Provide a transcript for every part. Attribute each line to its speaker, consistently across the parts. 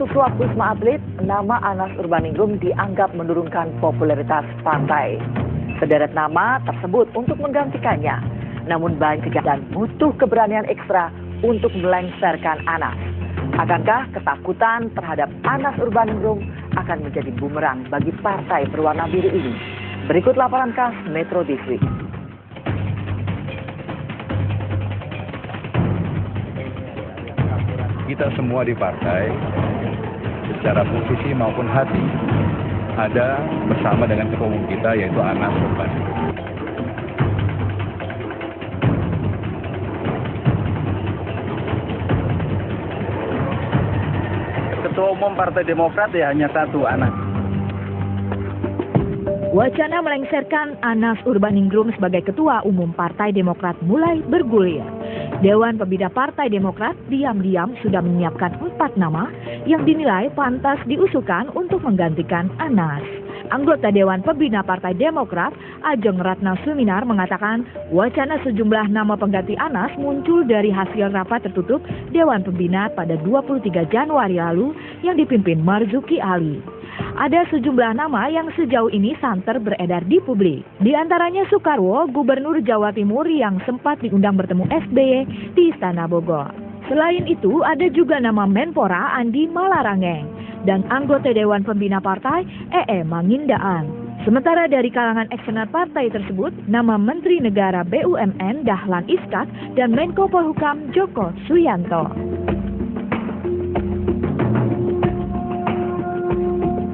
Speaker 1: Suap Wisma Atlet, nama Anas Urbaningrum dianggap menurunkan popularitas partai. Sederet nama tersebut untuk menggantikannya, namun banyak dan butuh keberanian ekstra untuk melengsarkan Anas. Akankah ketakutan terhadap Anas Urbaningrum akan menjadi bumerang bagi partai berwarna biru ini? Berikut laporan khas Metro TV.
Speaker 2: Kita semua di partai, secara posisi maupun hati, ada bersama dengan ketua umum kita, yaitu Anas Urbaningrum.
Speaker 3: Ketua umum Partai Demokrat ya hanya satu, Anas.
Speaker 4: Wacana melengsarkan Anas Urbaningrum sebagai Ketua Umum Partai Demokrat mulai bergulir. Dewan Pembina Partai Demokrat diam-diam sudah menyiapkan 4 nama yang dinilai pantas diusulkan untuk menggantikan Anas. Anggota Dewan Pembina Partai Demokrat, Ajeng Ratna Suminar, mengatakan wacana sejumlah nama pengganti Anas muncul dari hasil rapat tertutup Dewan Pembina pada 23 Januari lalu yang dipimpin Marzuki Ali. Ada sejumlah nama yang sejauh ini santer beredar di publik. Di antaranya Soekarwo, Gubernur Jawa Timur yang sempat diundang bertemu SBY di Istana Bogor. Selain itu, ada juga nama Menpora Andi Malarangeng dan anggota Dewan Pembina Partai Mangindaan. Sementara dari kalangan eksternal partai tersebut, nama Menteri Negara BUMN Dahlan Iskan dan Menko Polhukam Joko Suyanto.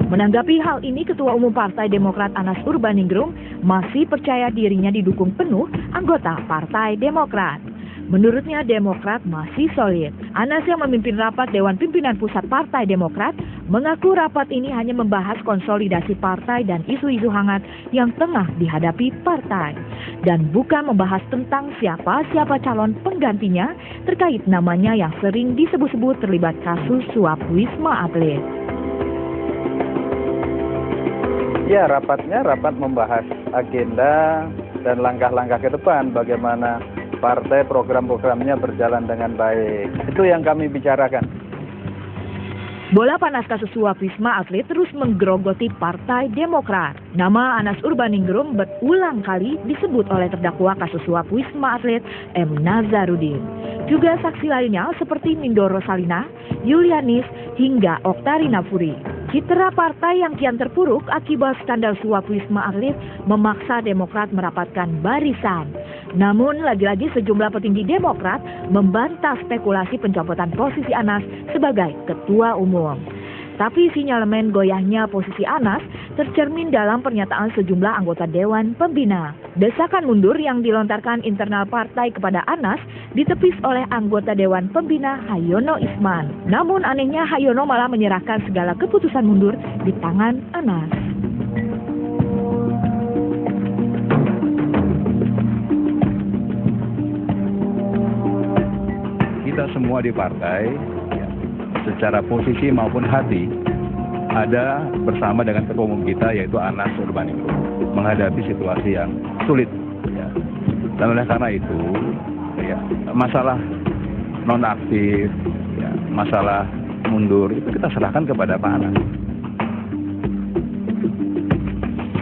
Speaker 4: Menanggapi hal ini, Ketua Umum Partai Demokrat Anas Urbaningrum masih percaya dirinya didukung penuh anggota Partai Demokrat. Menurutnya Demokrat masih solid. Anas yang memimpin rapat Dewan Pimpinan Pusat Partai Demokrat mengaku rapat ini hanya membahas konsolidasi partai dan isu-isu hangat yang tengah dihadapi partai. Dan bukan membahas tentang siapa calon penggantinya terkait namanya yang sering disebut-sebut terlibat kasus suap Wisma Atlet.
Speaker 3: Ya, rapat membahas agenda dan langkah-langkah ke depan, bagaimana partai program-programnya berjalan dengan baik. Itu yang kami bicarakan.
Speaker 4: Bola panas kasus suap Wisma Atlet terus menggerogoti Partai Demokrat. Nama Anas Urbaningrum berulang kali disebut oleh terdakwa kasus suap Wisma Atlet M. Nazarudin. Juga saksi lainnya seperti Mindoro Salina, Yulianis, hingga Oktarina Puri. Citra partai yang kian terpuruk akibat skandal suap Wisma Atlet memaksa Demokrat merapatkan barisan. Namun lagi-lagi sejumlah petinggi Demokrat membantah spekulasi pencopotan posisi Anas sebagai Ketua Umum. Tapi sinyalemen goyahnya posisi Anas tercermin dalam pernyataan sejumlah anggota Dewan Pembina. Desakan mundur yang dilontarkan internal partai kepada Anas ditepis oleh anggota Dewan Pembina Hayono Isman. Namun anehnya Hayono malah menyerahkan segala keputusan mundur di tangan Anas.
Speaker 2: Kita semua di partai, secara posisi maupun hati, ada bersama dengan ketua umum kita, yaitu Anas Urbaningrum, menghadapi situasi yang sulit. Ya. Dan oleh karena itu, ya, masalah nonaktif, ya, masalah mundur, itu kita serahkan kepada Pak Anas.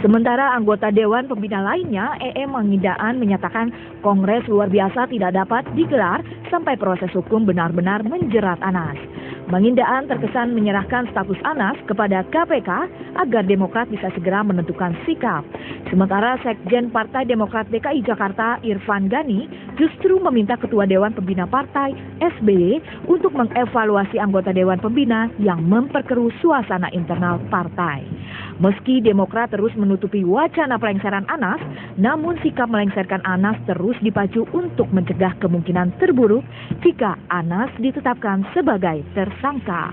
Speaker 4: Sementara anggota Dewan Pembina lainnya, Mangindaan, menyatakan Kongres luar biasa tidak dapat digelar sampai proses hukum benar-benar menjerat Anas. Mangindaan terkesan menyerahkan status Anas kepada KPK agar Demokrat bisa segera menentukan sikap. Sementara Sekjen Partai Demokrat DKI Jakarta Irfan Gani justru meminta Ketua Dewan Pembina Partai SBY untuk mengevaluasi anggota Dewan Pembina yang memperkeruh suasana internal partai. Meski Demokrat terus menutupi wacana pelengseran Anas, namun sikap melengsarkan Anas terus dipacu untuk mencegah kemungkinan terburuk jika Anas ditetapkan sebagai tersangka.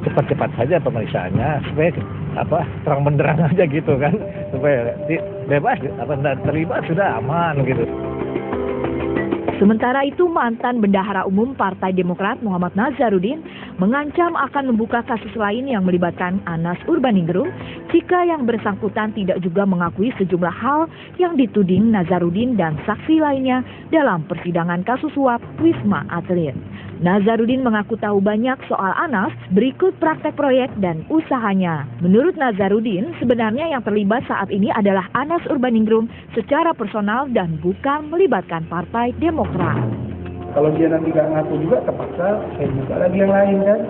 Speaker 5: Cepat-cepat saja pemeriksaannya supaya terang benderang aja gitu kan, supaya bebas terlibat sudah aman gitu.
Speaker 4: Sementara itu, mantan Bendahara Umum Partai Demokrat Muhammad Nazarudin mengancam akan membuka kasus lain yang melibatkan Anas Urbaningrum jika yang bersangkutan tidak juga mengakui sejumlah hal yang dituding Nazarudin dan saksi lainnya dalam persidangan kasus suap Wisma Atlet. Nazarudin mengaku tahu banyak soal Anas, berikut praktek proyek dan usahanya. Menurut Nazarudin, sebenarnya yang terlibat saat ini adalah Anas Urbaningrum secara personal dan bukan melibatkan Partai Demokrat.
Speaker 6: Kalau dia nanti nggak ngaku juga, terpaksa saya buka lagi yang lain kan.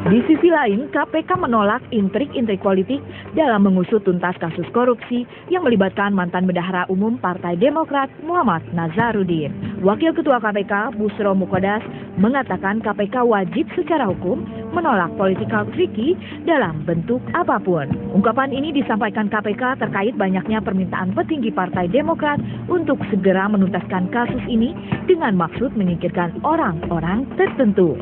Speaker 4: Di sisi lain, KPK menolak intrik-intrik politik dalam mengusut tuntas kasus korupsi yang melibatkan mantan Bendahara Umum Partai Demokrat Muhammad Nazarudin. Wakil Ketua KPK Busro Mukodas mengatakan KPK wajib secara hukum menolak political tricky dalam bentuk apapun. Ungkapan ini disampaikan KPK terkait banyaknya permintaan petinggi Partai Demokrat untuk segera menuntaskan kasus ini dengan maksud menyingkirkan orang-orang tertentu.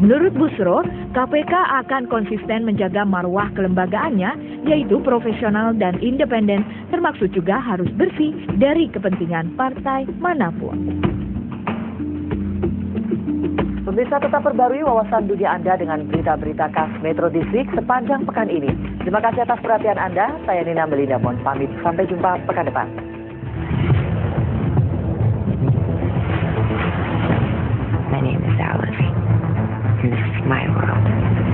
Speaker 4: Menurut Busro, KPK akan konsisten menjaga marwah kelembagaannya, yaitu profesional dan independen, termasuk juga harus bersih dari kepentingan partai manapun.
Speaker 1: Pemirsa, tetap perbarui wawasan dunia Anda dengan berita-berita khas Metro Distrik sepanjang pekan ini. Terima kasih atas perhatian Anda. Saya Nina Melinda mohon pamit. Sampai jumpa pekan depan.
Speaker 7: My name is Alice. And this is my world.